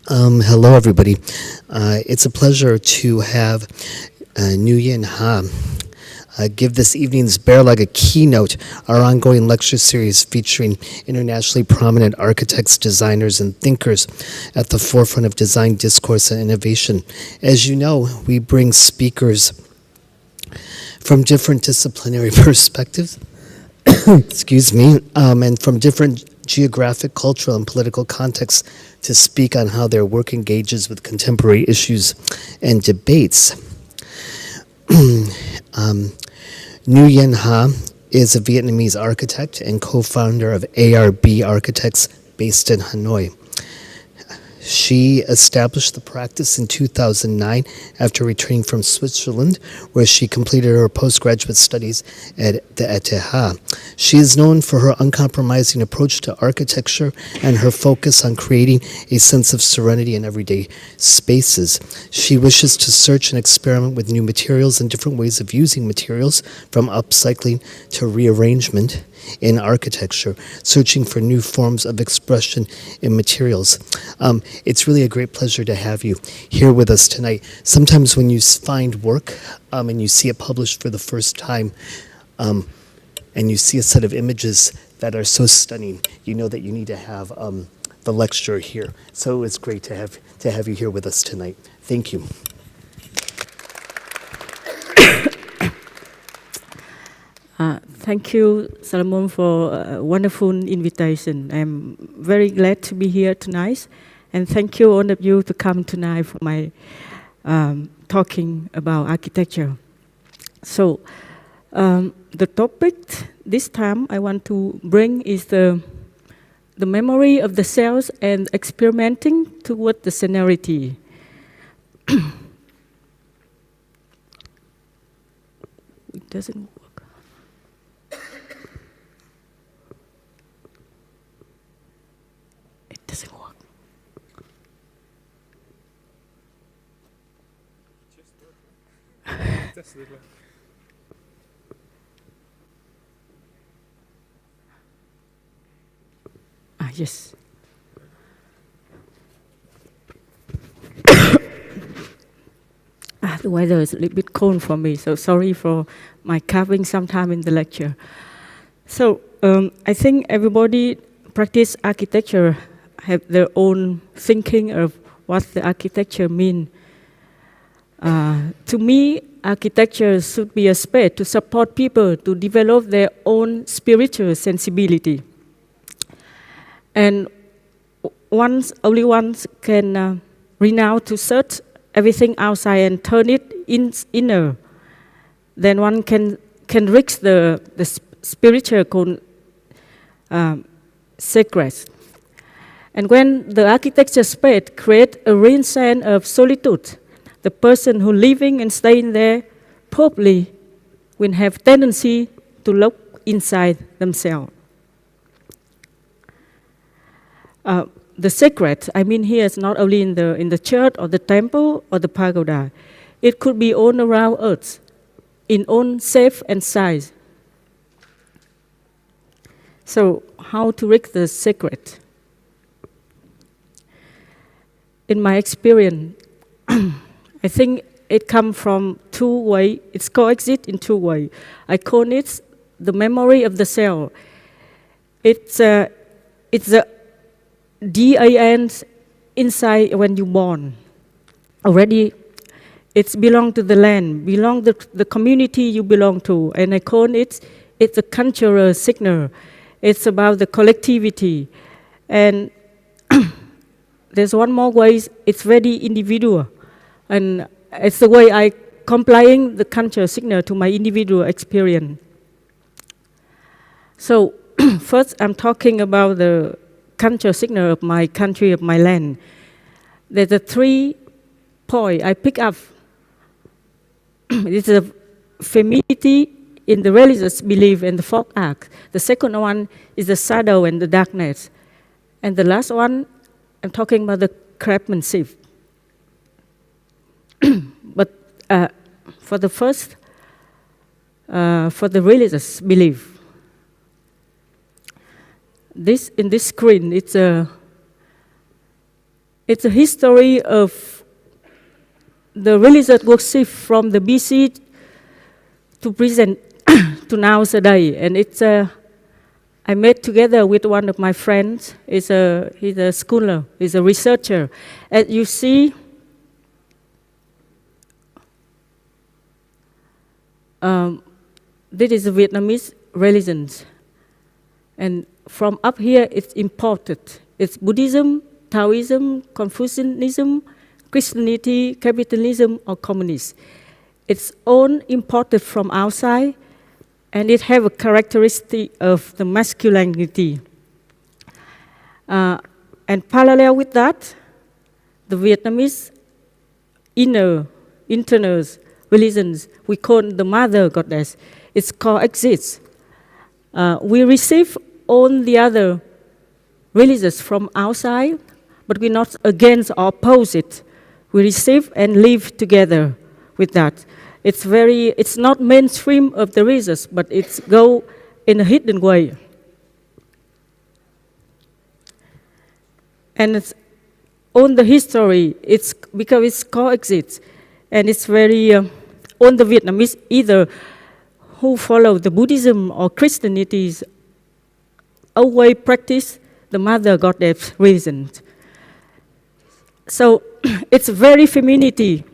Hello, everybody. It's a pleasure to have Nguyen Ha give this evening's Bear Like a keynote, our ongoing lecture series featuring internationally prominent architects, designers, and thinkers at the forefront of design discourse and innovation. As you know, we bring speakers from different disciplinary perspectives, excuse me, and from different geographic, cultural, and political contexts to speak on how their work engages with contemporary issues and debates. Nguyen Ha is a Vietnamese architect and co-founder of ARB Architects based in Hanoi. She established the practice in 2009 after returning from Switzerland, where she completed her postgraduate studies at the ETH. She is known for her uncompromising approach to architecture and her focus on creating a sense of serenity in everyday spaces. She wishes to search and experiment with new materials and different ways of using materials, from upcycling to rearrangement in architecture, searching for new forms of expression in materials. It's really a great pleasure to have you here with us tonight. Sometimes when you find work and you see it published for the first time, and you see a set of images that are so stunning, you know that you need to have the lecturer here. So it's great to have you here with us tonight. Thank you. Thank you, Solomon, for a wonderful invitation. I'm very glad to be here tonight. And thank you, all of you, to come tonight for my talking about architecture. So the topic this time I want to bring is the memory of the cells and experimenting toward the scenerity. It doesn't work. It doesn't work. Yes. The weather is a little bit cold for me, so sorry for my coughing sometime in the lecture. So I think everybody practice architecture have their own thinking of what the architecture means. To me, architecture should be a space to support people to develop their own spiritual sensibility. And only one can renounce to search everything outside and turn it inner. Then one can reach the spiritual secrets. And when the architecture space creates a real sense of solitude, the person who living and staying there probably will have tendency to look inside themselves. The secret, I mean, here is not only in the church or the temple or the pagoda. It could be all around us, in own shape and size. So, how to reach the secret? In my experience, I think it comes from two ways. It's coexist in two ways. I call it the memory of the cell. It's the DAN inside when you're born. Already, it's belong to the land, belong to the community you belong to. And I call it's a cultural signal. It's about the collectivity. And there's one more way, it's very individual. And it's the way I complying the cultural signal to my individual experience. So first I'm talking about the cultural signal of my country, of my land. There's a 3 points I pick up. It's a femininity in the religious belief and the folk art. The second one is the shadow and the darkness. And the last one, I'm talking about the craftsmanship. But for the first, for the religious belief, in this screen, it's a It's a history of the religious worship from the BC to present to now today. And it's I met together with one of my friends. He's a scholar, he's a researcher. As you see, this is a Vietnamese religion. And from up here, it's imported. It's Buddhism, Taoism, Confucianism, Christianity, capitalism, or communism. It's all imported from outside, and it have a characteristic of the masculinity. And parallel with that, the Vietnamese internal religions, we call the mother goddess, it's coexist. We receive all the other religions from outside, but we're not against or oppose it. We receive and live together with that. It's not mainstream of the religions, but it's go in a hidden way. And it's on the history, it's because it's coexist, and it's very on the Vietnamese either who follow the Buddhism or Christianity always practice the mother goddess religion. So it's very femininity,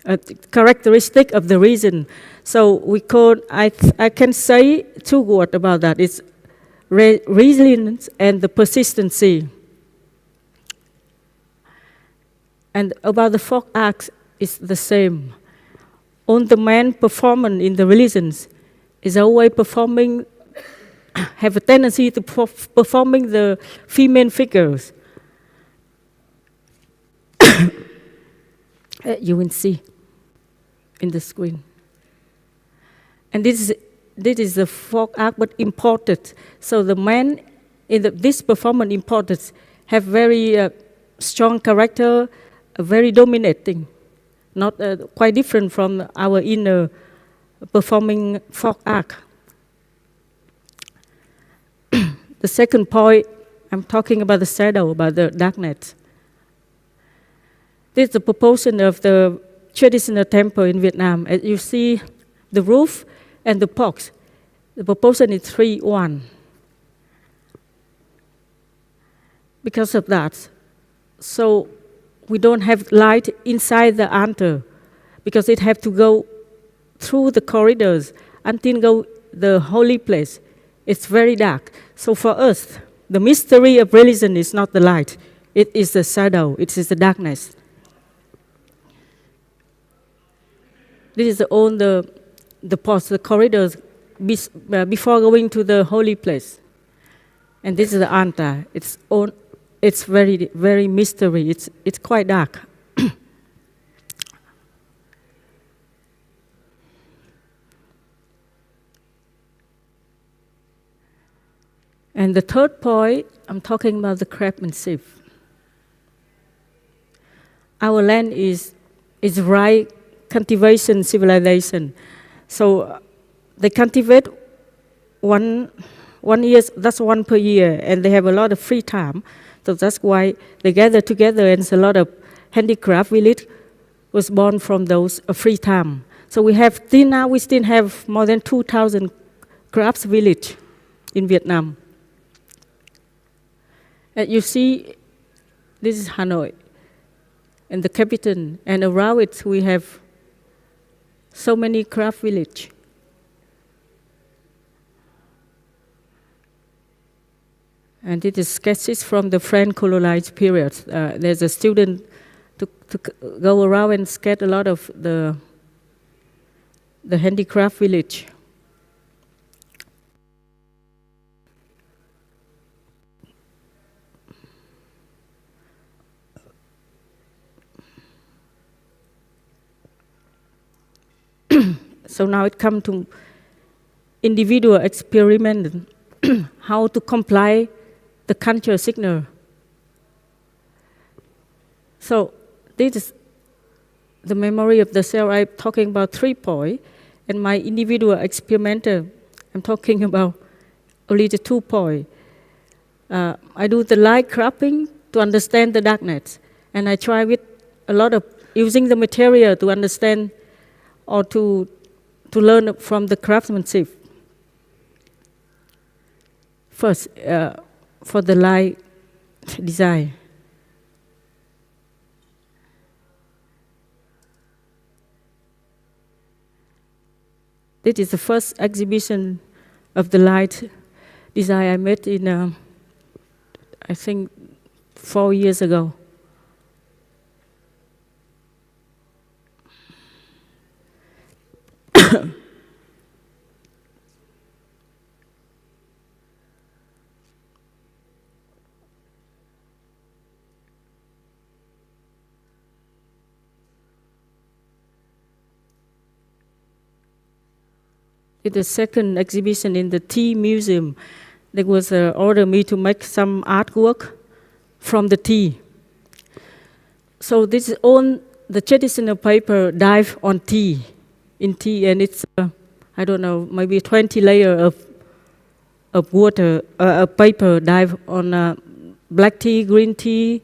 a characteristic of the region. So we call, I can say two words about that. It's resilience and the persistency. And about the folk acts, it's the same. On the man performance in the religions is always performing, have a tendency to performing the female figures. You will see in the screen. And this is the folk act, but imported. So the men in this performance imported have very strong character, very dominating, not quite different from our inner performing folk act. The second point, I'm talking about the shadow, about the darkness. This is the proportion of the traditional temple in Vietnam. As you see, the roof and the box, the proportion is 3:1. Because of that, so we don't have light inside the altar, because it have to go through the corridors until go the holy place. It's very dark. So for us, the mystery of religion is not the light. It is the shadow. It is the darkness. This is all the posts, the corridors before going to the holy place. And this is the altar. It's very, very mystery. It's quite dark. And the third point, I'm talking about the craftsmanship. Our land is right cultivation civilization. So they cultivate one year, that's one per year, and they have a lot of free time. So that's why they gather together, and a lot of handicraft village was born from those free time. So we have, till now, we still have more than 2,000 crafts village in Vietnam. And you see, this is Hanoi, and the capital, and around it we have so many craft village. And it is sketches from the French colonized period. There's a student to go around and sketch a lot of the handicraft village. So now it comes to individual experiment, how to comply the culture signal. So this is the memory of the self. I'm talking about 3 points, and my individual experimenter, I'm talking about only the 2 points. I do the light cropping to understand the darkness, And I try with a lot of using the material to understand or to learn from the craftsmanship. First, for the light design. This is the first exhibition of the light design I made in, I think, 4 years ago. It's the second exhibition in the tea museum. There was an order me to make some artwork from the tea. So this is on the traditional paper dive on tea, in tea, and it's, I don't know, maybe 20 layer of water, paper dive on black tea, green tea.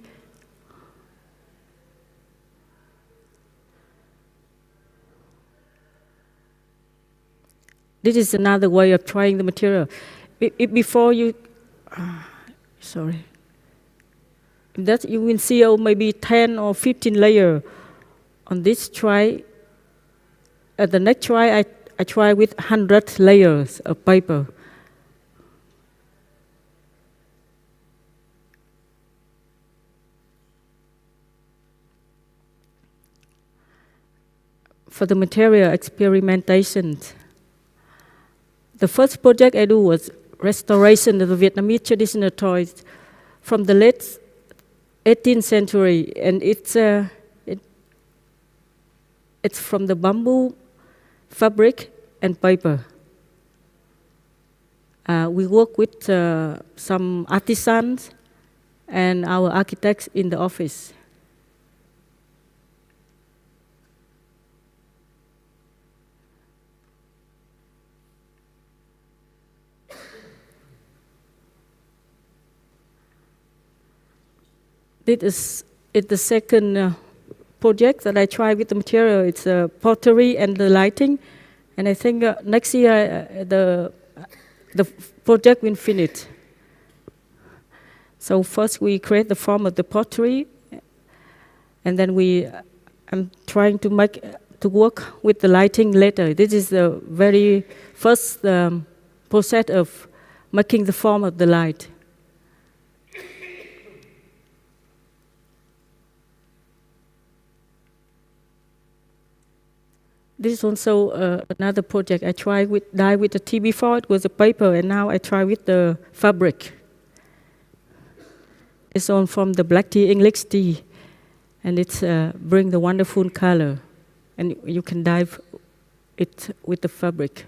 This is another way of trying the material. Before you, sorry, that you will see maybe 10 or 15 layer on this try. At the next try, I try with 100 layers of paper. For the material experimentations, the first project I do was restoration of the Vietnamese traditional toys from the late 18th century, and it's from the bamboo, fabric, and paper. We work with some artisans and our architects in the office. It's the second project that I try with the material. It's pottery and the lighting, and I think next year the project will finish. So first we create the form of the pottery, and then I'm trying to work with the lighting later. This is the very first process of making the form of the light. This is also another project I tried with dye with the tea before. It was a paper, and now I try with the fabric. It's on from the black tea, English tea, and it's bring the wonderful color, and you can dye it with the fabric.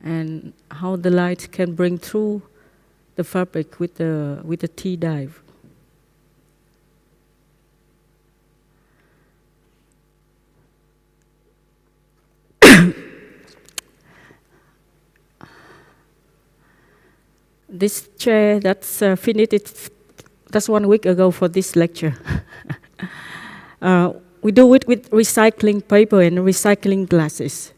And how the light can bring through the fabric with the tea dye. This chair that's finished, that's 1 week ago for this lecture. We do it with recycling paper and recycling glasses.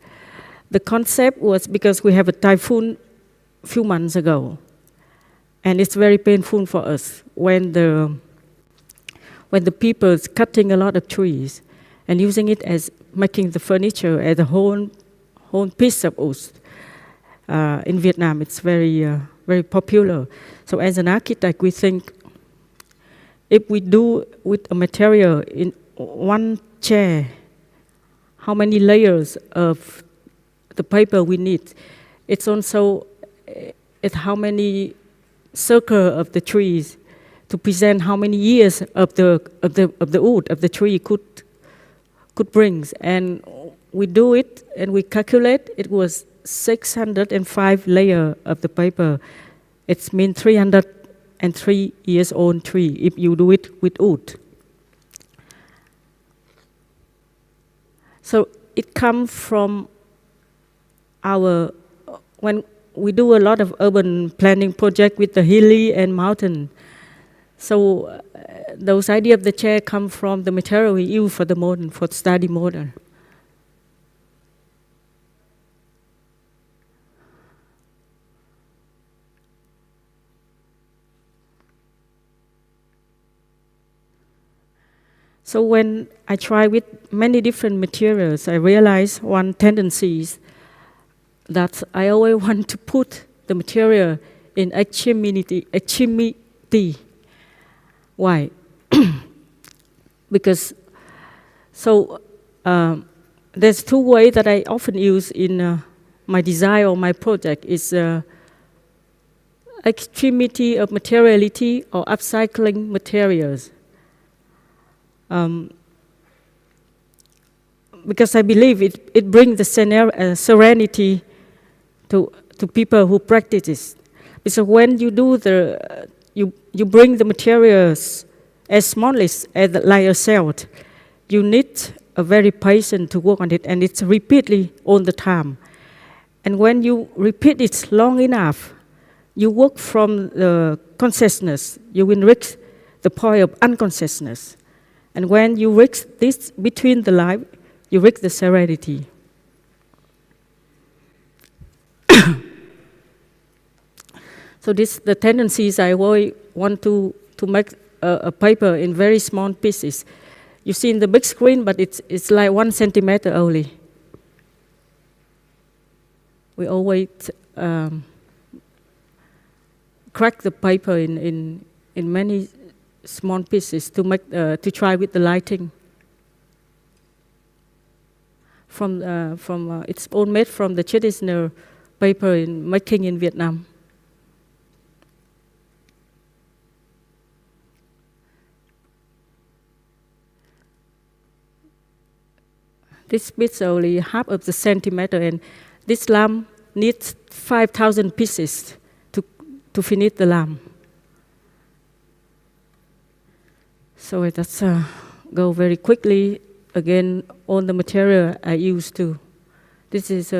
The concept was because we have a typhoon a few months ago, and it's very painful for us when the people is cutting a lot of trees and using it as making the furniture as a whole piece of wood. In Vietnam, it's very popular. So as an architect, we think if we do with a material in one chair, how many layers of the paper we need? It's also how many circle of the trees to present how many years of the wood of the tree could bring. And we do it and we calculate. It was 605 layers of the paper. It means 303 years old tree if you do it with wood. So it comes from when we do a lot of urban planning project with the hilly and mountain. So those idea of the chair come from the material we use for the modern, for study modern. So when I try with many different materials, I realize one tendency is that I always want to put the material in extremity. Why? Because there's two ways that I often use in my design or my project is extremity of materiality or upcycling materials. Because I believe it brings the serenity to people who practice this. Because when you do you bring the materials as small as like a cell, you need a very patient to work on it, and it's repeatedly all the time. And when you repeat it long enough, you work from the consciousness, you will reach the point of unconsciousness. And when you reach this between the life, you reach the serenity. So the tendencies I always want to make a paper in very small pieces. You see in the big screen, but it's like 1 centimeter only. We always crack the paper in many small pieces to make to try with the lighting. It's all made from the traditional paper making in Vietnam. This bit's only half of the centimeter, and this lamp needs 5,000 pieces to finish the lamp. So let's go very quickly again on the material I used to. This is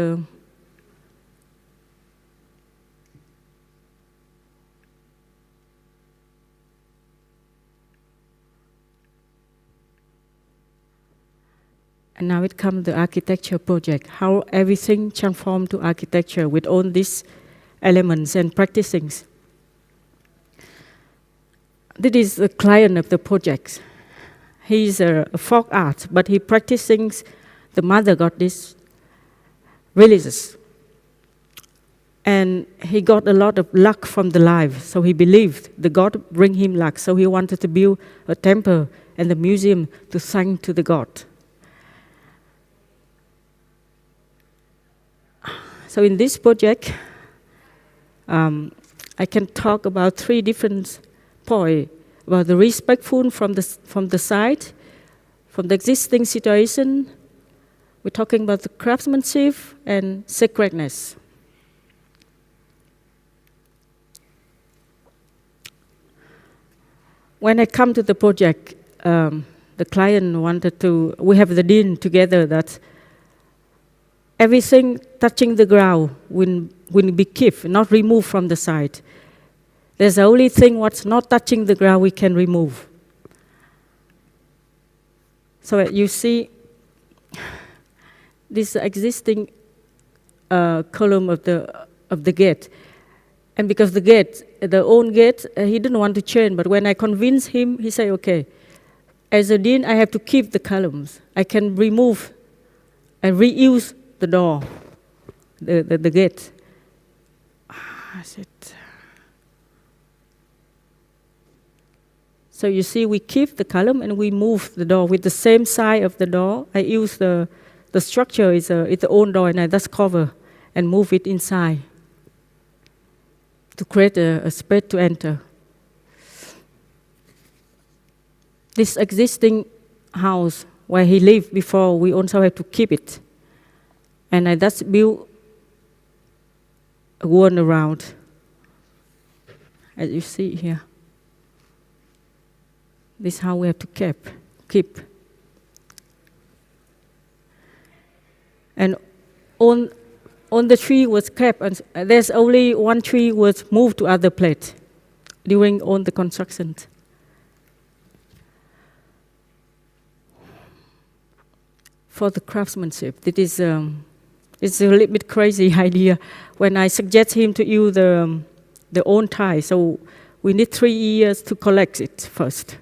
and now it comes the architecture project, how everything transformed to architecture with all these elements and practicings. This is the client of the project. He's a folk art, but he practicing the mother goddess religious. And he got a lot of luck from the life, so he believed the god bring him luck, so he wanted to build a temple and a museum to thank to the god. So in this project, I can talk about 3 different points about the respectful from the side, from the existing situation. We're talking about the craftsmanship and sacredness. When I come to the project, the client wanted we have the deal together that everything touching the ground will be kept, not removed from the site. There's the only thing what's not touching the ground we can remove. So you see this existing column of the gate. And because the own gate, he didn't want to change, but when I convinced him, he said, okay, as a dean, I have to keep the columns. I can remove and reuse the door, the gate. I said, so you see, we keep the column and we move the door with the same side of the door. I use the structure is the own door, and I just cover and move it inside to create a space to enter. This existing house where he lived before, we also have to keep it. And I just built a wall around, as you see here. This is how we have to keep. And on on the tree was kept, and there's only one tree was moved to other place during all the construction. For the craftsmanship, it is it's a little bit crazy idea. When I suggest him to use the old tie, so we need 3 years to collect it first,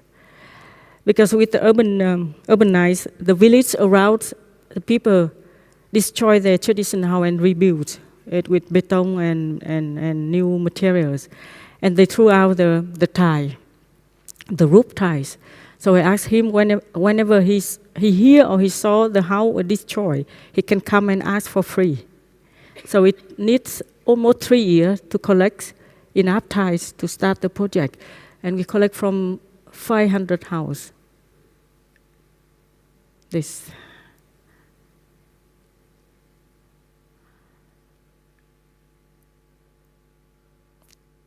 because with the urbanize, the village around, the people destroy their traditional house and rebuild it with beton and new materials, and they threw out the tie, the roof ties. So I asked him whenever he hear or he saw the house destroyed, he can come and ask for free. So it needs almost 3 years to collect enough ties to start the project, and we collect from 500 houses. This.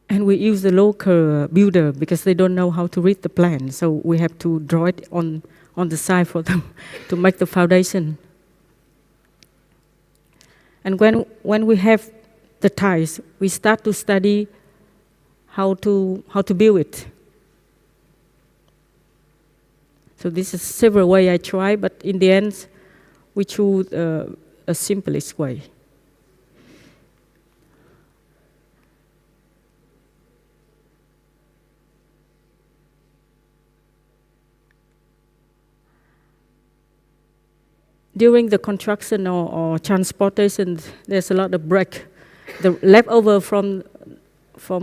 And we use the local builder because they don't know how to read the plan, so we have to draw it on the side for them to make the foundation. And when we have the ties, we start to study how to build it. So this is several ways I try, but in the end, we choose a simplest way. During the construction or transportation, there's a lot of brick, the leftover from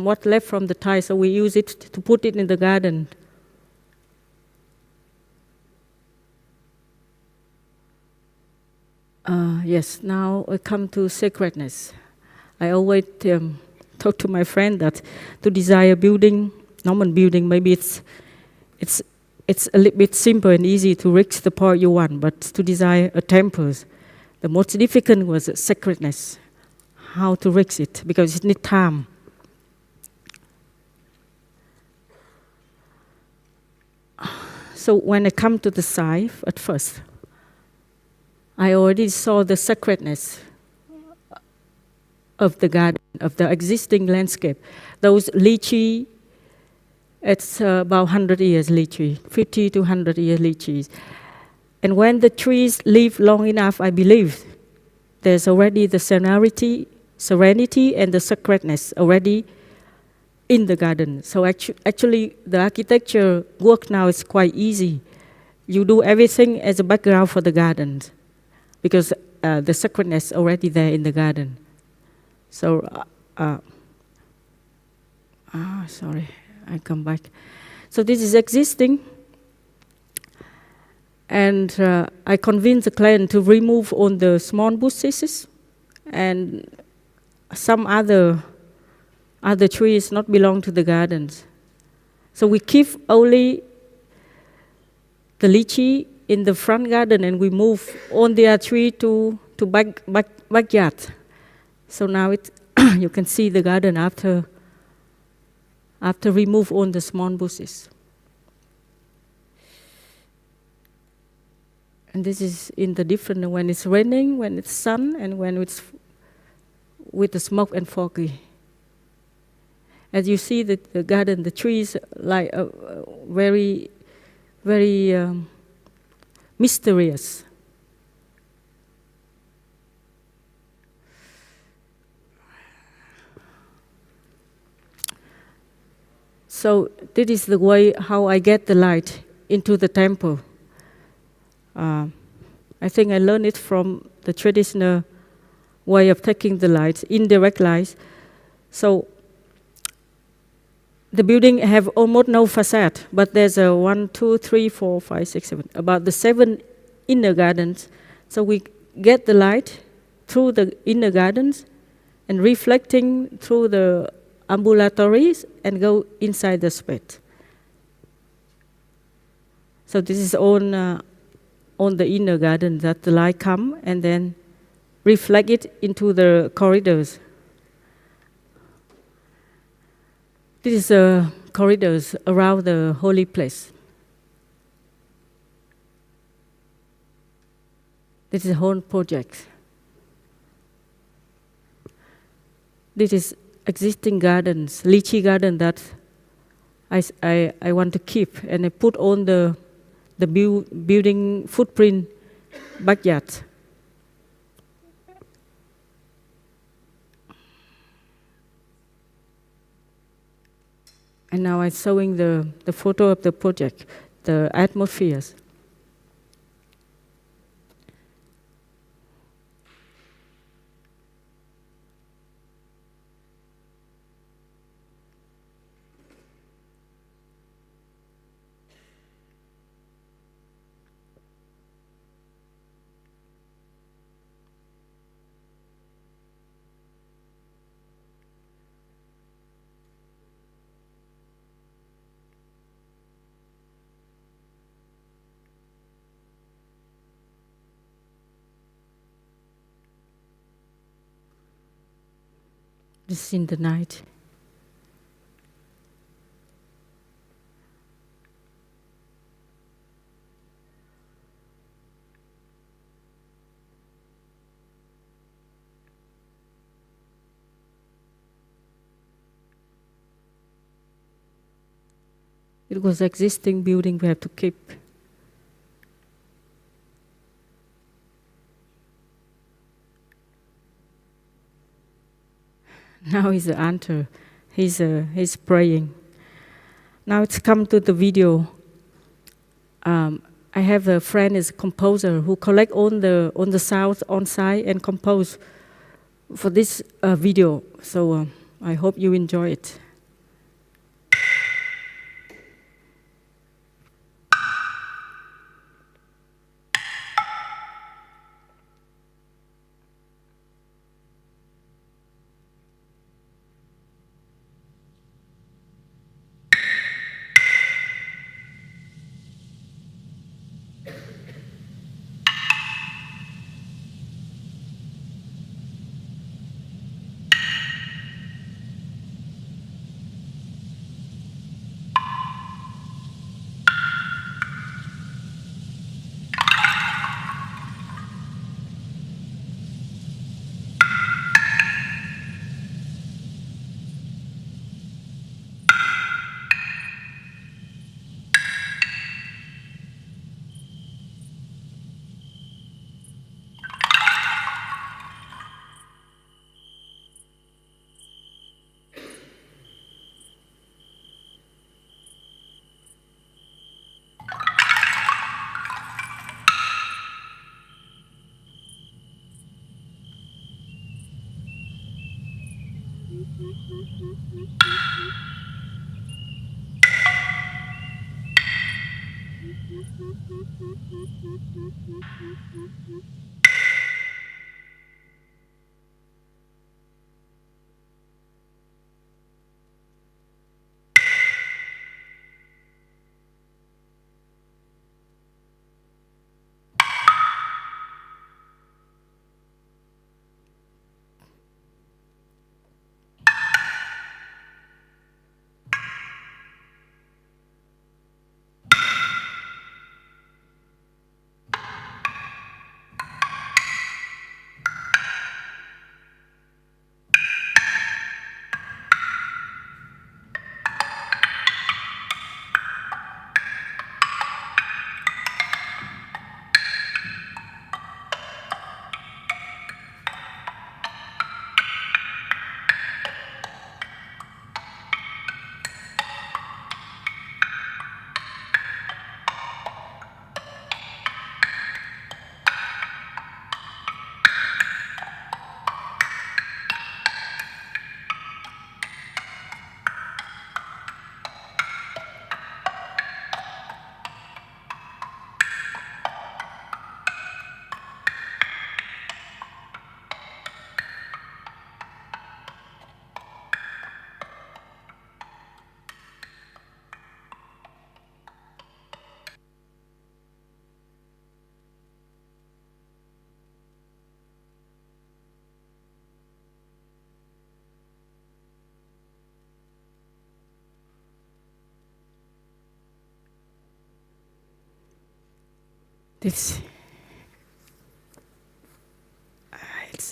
what left from the tile, so we use it to put it in the garden. Yes, now I come to sacredness. I always talk to my friend that to design a building, normal building, maybe it's a little bit simple and easy to reach the point you want, but to design a temple, the most difficult was sacredness, how to reach it, because it needs time. So when I come to the site at first, I already saw the sacredness of the garden, of the existing landscape. Those lychee, it's about 100 years lychee, 50 to 100 years lychees. And when the trees live long enough, I believe there's already the serenity and the sacredness already in the garden. So actually the architecture work now is quite easy. You do everything as a background for the garden because the sacredness already there in the garden. So, sorry, I come back. So this is existing, and I convinced the client to remove all the small bushes and some other trees not belong to the gardens. So we keep only the lychee in the front garden, and we move all the tree to backyard. So now it you can see the garden after remove all the small bushes. And this is in the different when it's raining, when it's sun, and when it's with the smoke and foggy. As you see the garden, the trees like very, very mysterious. So this is the way how I get the light into the temple. I think I learned it from the traditional way of taking the light, indirect light. So the building have almost no facade, but there's a 1, 2, 3, 4, 5, 6, 7, about the 7 inner gardens. So we get the light through the inner gardens and reflecting through the ambulatories and go inside the space. So this is on the inner garden that the light come and then reflect it into the corridors. This is corridors around the holy place. This is a whole project. This is existing gardens, lychee garden that I want to keep, and I put on the building footprint backyard. And now I'm showing the photo of the project, the atmospheres. This is in the night. It was existing building we have to keep. Now he's the answer. He's praying. Now it's come to the video. I have a friend is a composer who collect on the sounds on site and compose for this video. So I hope you enjoy it.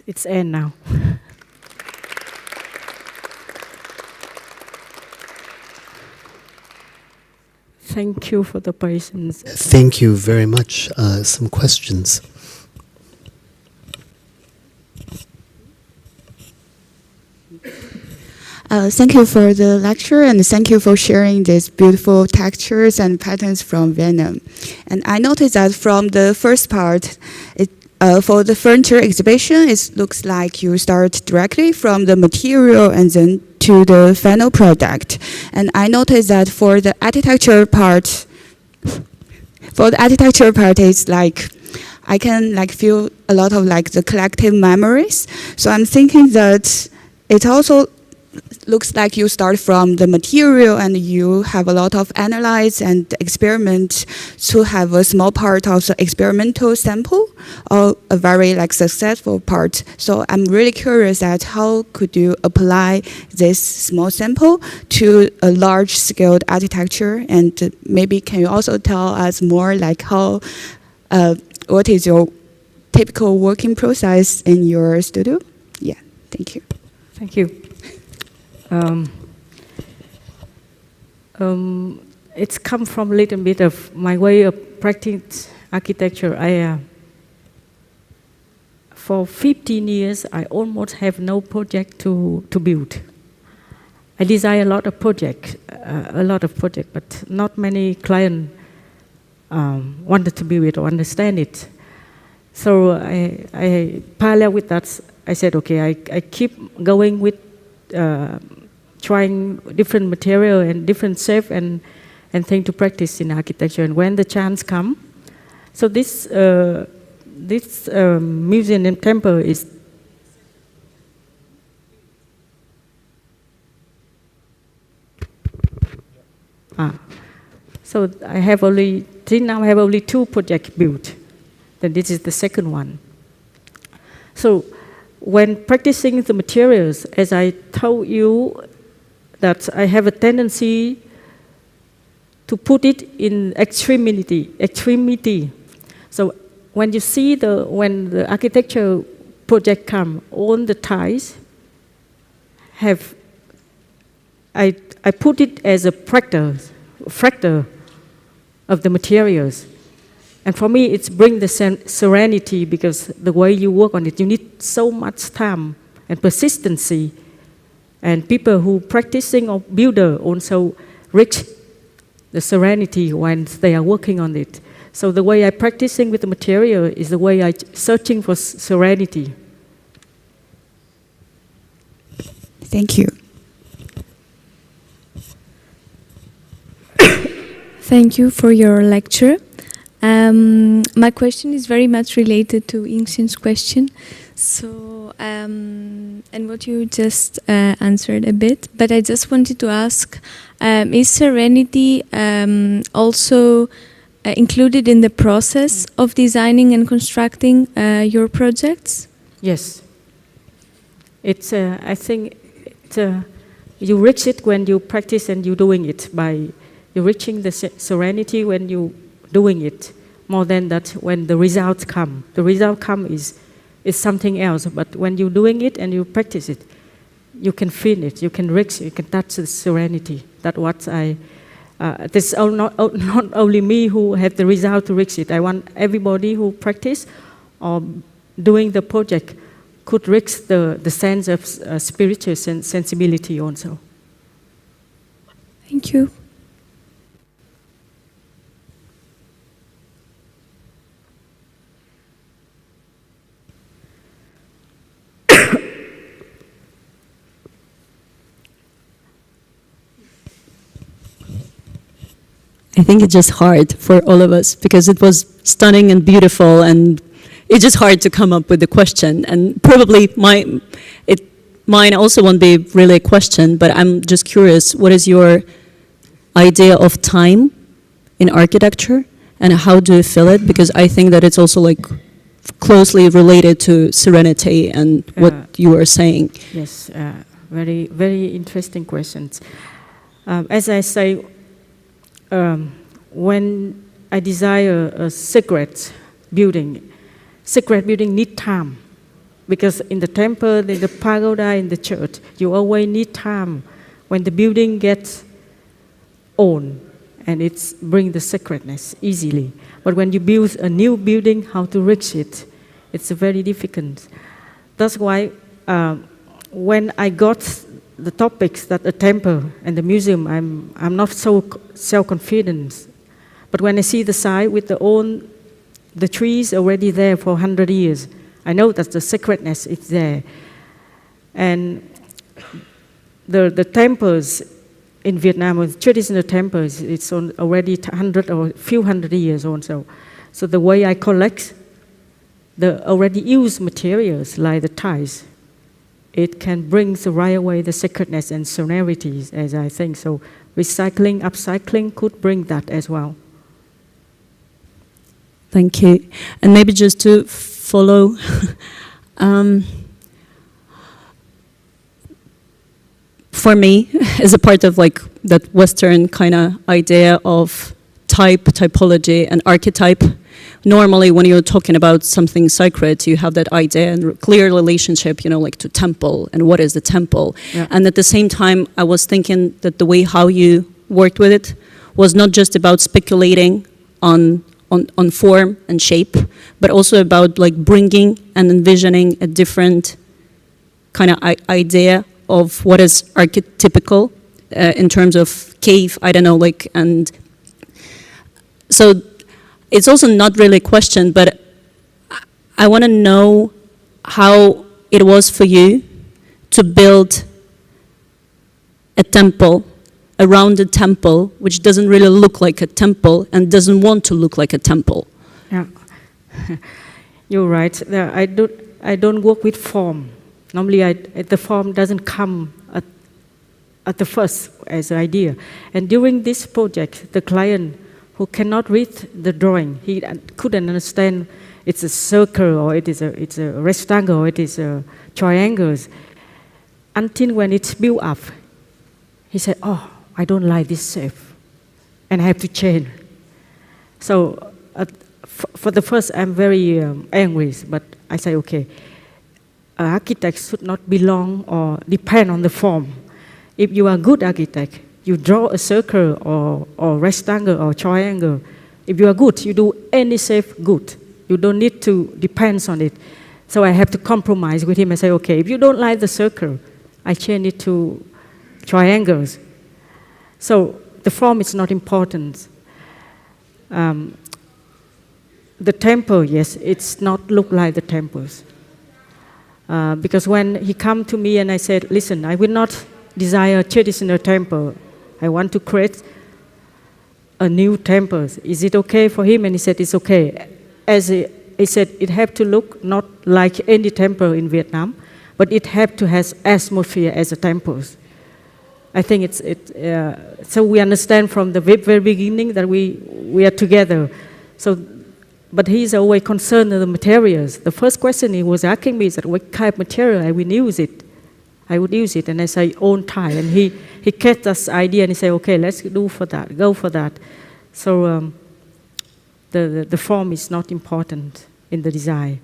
It's end now. Thank you for the patience. Thank you very much. Some questions. Thank you for the lecture and thank you for sharing these beautiful textures and patterns from Vietnam. And I noticed that from the first part, for the furniture exhibition, it looks like you start directly from the material and then to the final product. And I noticed that for the architecture part, it's like I can like feel a lot of like the collective memories. So I'm thinking that it also looks like you start from the material and you have a lot of analyze and experiment to have a small part of the experimental sample or a very like successful part. So I'm really curious at how could you apply this small sample to a large scaled architecture, and maybe can you also tell us more like how what is your typical working process in your studio? Yeah, thank you. Thank you. It's come from a little bit of my way of practice architecture. For 15 years, I almost have no project to build. I design a lot of projects, but not many clients wanted to build it or understand it. So I parallel with that, I said, okay, I keep going with trying different material and different shape and thing to practice in architecture. And when the chance come, so this museum and temple is so I have only till now I have only 2 projects built. Then this is the second one. So when practicing the materials, as I told you, that I have a tendency to put it in extremity. So when you see when the architecture project come, all the tiles have, I put it as a fractal of the materials. And for me, it's bring the serenity, because the way you work on it, you need so much time and persistency. And people who practicing or builder also reach the serenity when they are working on it. So the way I practicing with the material is the way I searching for serenity. Thank you. Thank you for your lecture. My question is very much related to Yingxin's question. So, and what you just answered a bit, but I just wanted to ask, is serenity also included in the process of designing and constructing your projects? Yes. It's, I think, you reach it when you practice and you're doing it. You're reaching the serenity when you're doing it, more than that when the results come. The result come is something else, but when you're doing it and you practice it, you can feel it, you can reach, you can touch the serenity. That's what this is not only me who have the result to reach it. I want everybody who practice or doing the project could reach the sense of spiritual sensibility also. Thank you. I think it's just hard for all of us because it was stunning and beautiful, and it's just hard to come up with the question. And probably mine also won't be really a question, but I'm just curious, what is your idea of time in architecture and how do you feel it? Because I think that it's also like closely related to serenity and what you were saying. Yes, very, very interesting questions. As I say, when I desire a secret building need time. Because in the temple, in the pagoda, in the church, you always need time when the building gets old and it's bring the sacredness easily. But when you build a new building, how to reach it, it's very difficult. That's why when I got the topics that the temple and the museum, I'm not so self-confident. But when I see the site with the trees already there for 100 years, I know that the sacredness is there. And the temples in Vietnam, traditional temples, it's already 100 or a few hundred years also. So the way I collect the already used materials like the tiles, it can bring right away the sacredness and sonorities, as I think. So recycling, upcycling could bring that as well. Thank you. And maybe just to follow, for me, as a part of like that Western kind of idea of typology and archetype, normally when you're talking about something sacred, you have that idea and clear relationship, like to temple and what is the temple. Yeah. And at the same time, I was thinking that the way how you worked with it was not just about speculating on form and shape, but also about like bringing and envisioning a different kind of idea of what is archetypical in terms of cave, I don't know, like, and so it's also not really a question, but I want to know how it was for you to build a temple around a temple which doesn't really look like a temple and doesn't want to look like a temple. Yeah, you're right. I don't work with form. Normally, the form doesn't come at the first as an idea. And during this project, the client who cannot read the drawing, he couldn't understand it's a circle or it's a rectangle or it is a triangle. Until when it's built up, he said, "Oh, I don't like this shape, and I have to change." So for the first, I'm very angry, but I say, okay, architects should not belong or depend on the form. If you are a good architect, you draw a circle or rectangle or triangle. If you are good, you do any shape good. You don't need to depend on it. So I have to compromise with him and say, okay, if you don't like the circle, I change it to triangles. So the form is not important. The temple, yes, it's not look like the temples. Because when he come to me and I said, listen, I will not desire a traditional temple. I want to create a new temple. Is it okay for him? And he said, it's okay. He said, it have to look not like any temple in Vietnam, but it have to have atmosphere as a temple. I think so we understand from the very beginning that we are together. So, but he's always concerned with the materials. The first question he was asking me is that what kind of material I will use it. I would use it, and I say own Thai, and he catch this idea and he say, okay, let's go for that. So the form is not important in the design,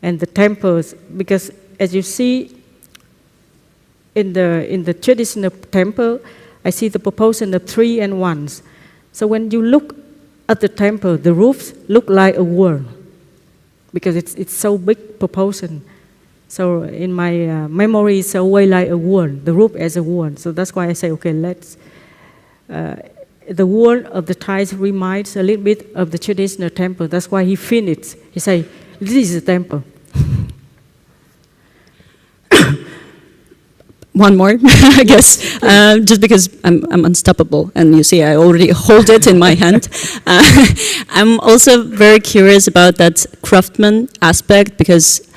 and the temples, because as you see in the traditional temple, I see the proportion of 3 and 1s. So when you look at the temple, the roofs look like a world because it's so big proportion. So in my memory, it's always like a world, the roof as a world. So that's why I say, okay, let's. The world of the Thais reminds a little bit of the traditional temple. That's why he finished. He say, this is a temple. One more, I guess, just because I'm unstoppable, and you see I already hold it in my hand. I'm also very curious about that craftsman aspect, because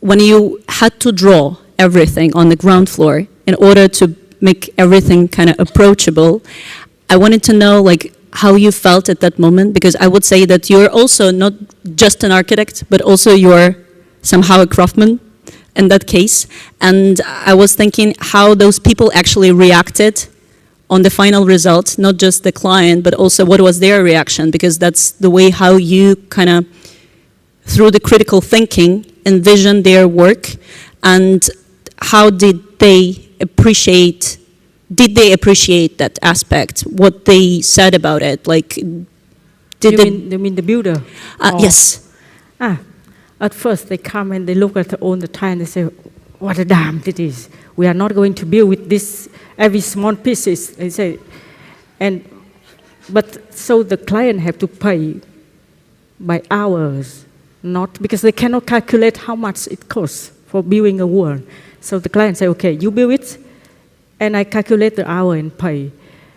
when you had to draw everything on the ground floor in order to make everything kind of approachable, I wanted to know like how you felt at that moment, because I would say that you're also not just an architect, but also you're somehow a craftsman in that case. And I was thinking how those people actually reacted on the final result, not just the client, but also what was their reaction, because that's the way how you kind of, through the critical thinking, envision their work, and how did they appreciate did they appreciate that aspect? What they said about it? Like, did You mean the builder? Or- yes. At first, they come and they look at all the time. They say, "What a damn it is! We are not going to build with this every small pieces." They say, but so the client have to pay by hours, not because they cannot calculate how much it costs for building a wall. So the client say, "Okay, you build it, and I calculate the hour and pay."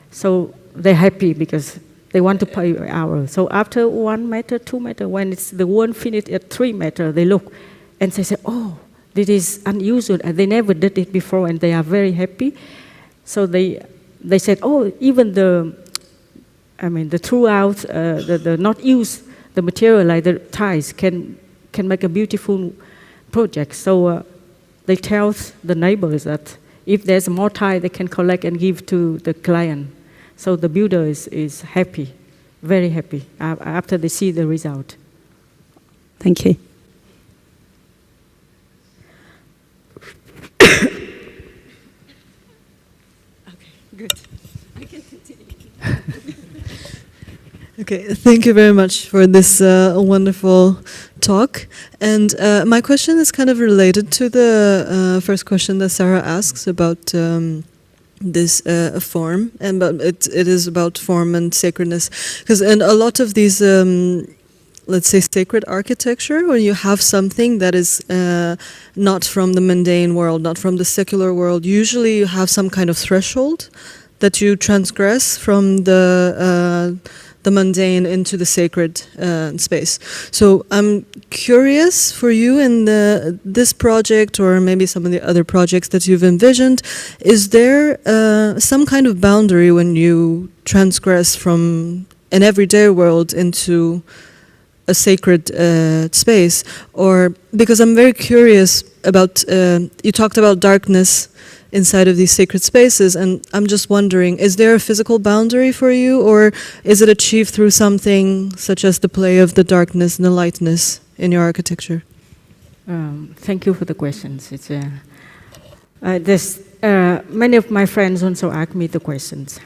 So they're happy because they want to pay by hour. So after 1 meter, 2 meter, when it's the wall finished at 3 meter, they look and they say, "Oh, this is unusual. And they never did it before," and they are very happy. So they said, "Oh, even the throughout the not use the material like the tiles can make a beautiful project." So they tell the neighbors that if there's more tile, they can collect and give to the client. So the builder is happy, very happy after they see the result. Thank you. Okay, thank you very much for this wonderful talk. And my question is kind of related to the first question that Sarah asks about this form, and but it is about form and sacredness. Because in a lot of these, let's say, sacred architecture, when you have something that is not from the mundane world, not from the secular world, usually you have some kind of threshold that you transgress from the mundane into the sacred space. So I'm curious for you in this project, or maybe some of the other projects that you've envisioned, is there some kind of boundary when you transgress from an everyday world into a sacred space? Or because I'm very curious about, you talked about darkness inside of these sacred spaces, and I'm just wondering, is there a physical boundary for you, or is it achieved through something such as the play of the darkness and the lightness in your architecture? Thank you for the questions. It's many of my friends also ask me the questions,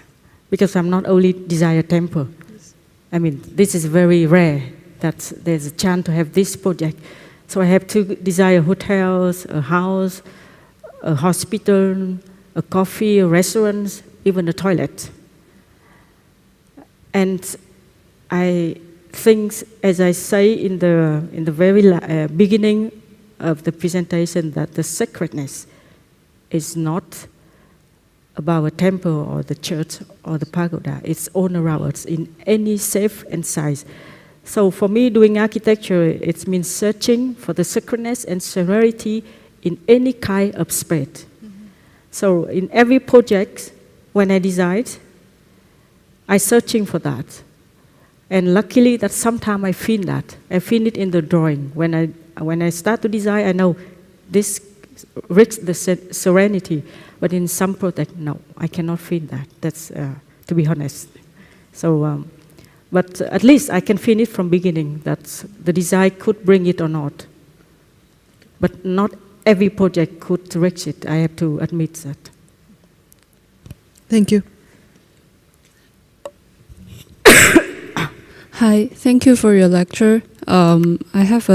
because I'm not only design a temple. I mean, this is very rare that there's a chance to have this project. So I have to design hotels, a house, a hospital, a coffee, a restaurant, even a toilet. And I think, as I say in the very beginning of the presentation, that the sacredness is not about a temple or the church or the pagoda. It's all around us in any shape and size. So for me, doing architecture, it means searching for the sacredness and serenity in any kind of space. So in every project, when I design, I'm searching for that. And luckily that sometimes I feel that. I feel it in the drawing. When I start to design, I know this reaches the serenity. But in some project, no, I cannot feel that. That's, to be honest. So, but at least I can feel it from beginning, that the design could bring it or not. But not every project could reach it. I have to admit that. Thank you. Hi, thank you for your lecture. I have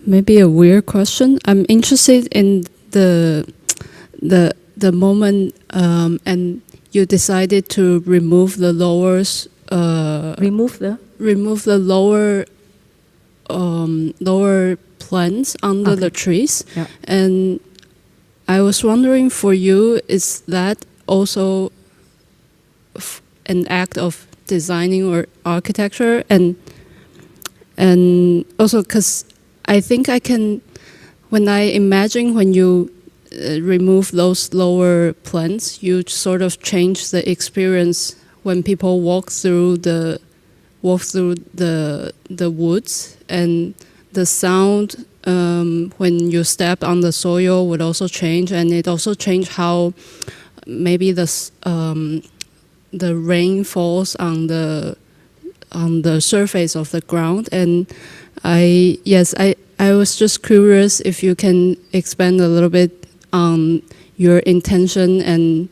maybe a weird question. I'm interested in the moment and you decided to remove the lowers. Remove the lower plants under the trees. Yeah. And I was wondering, for you, is that also an act of designing or architecture? And also because I think I can, when I imagine when you remove those lower plants, you sort of change the experience when people walk through the woods, and the sound when you step on the soil would also change, and it also changed how maybe the rain falls on the surface of the ground. And I was just curious if you can expand a little bit on your intention and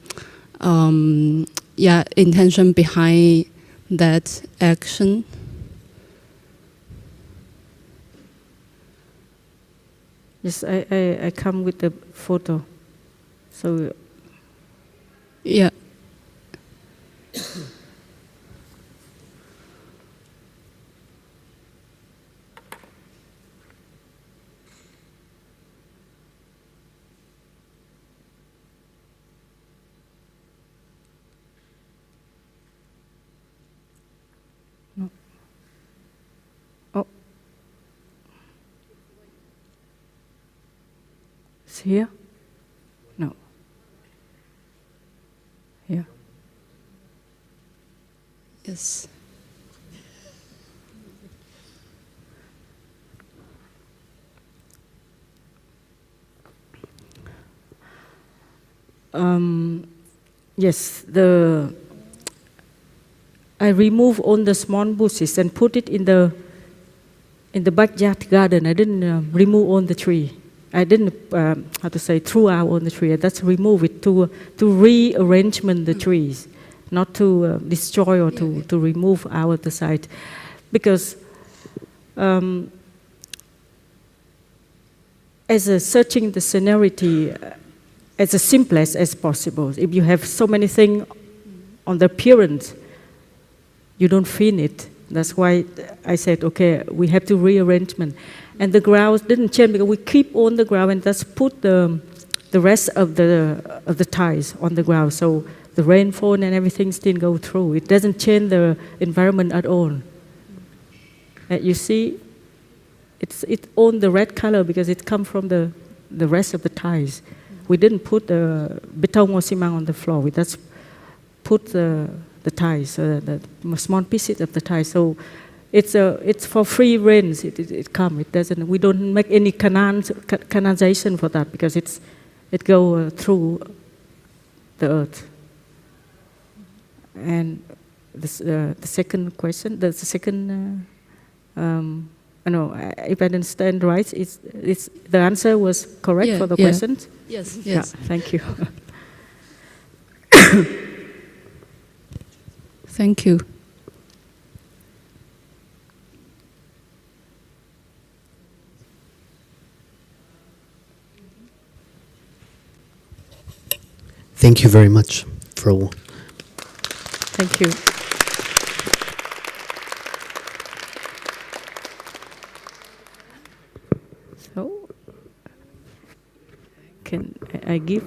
intention behind that action. Yes, I come with the photo. So Yeah. oh, it's here. No. Here. Yes. Yes, I remove all the small bushes and put it in the backyard garden. I didn't remove all the tree. I didn't throw out all the tree. I just remove it to rearrangement the trees, not to destroy or to remove out of the site, because as a searching the scenery as simple as possible. If you have so many things on the appearance, you don't feel it. That's why I said, okay, we have to rearrangement. And the ground didn't change because we keep on the ground and just put the rest of the tiles on the ground. So the rainfall and everything still go through. It doesn't change the environment at all. You see, it's on the red color because it comes from the rest of the tiles. We didn't put the beton or cement on the floor. We just put the tiles, the small pieces of the tiles. So it's for free range. It comes. It doesn't. We don't make any canalization for that because it go through the earth. And the second question, the second. No, if I understand right, it's the answer was correct for the questions? Yes, yes. Yeah, thank you. Thank you. Thank you very much for. Thank you. So, can I give?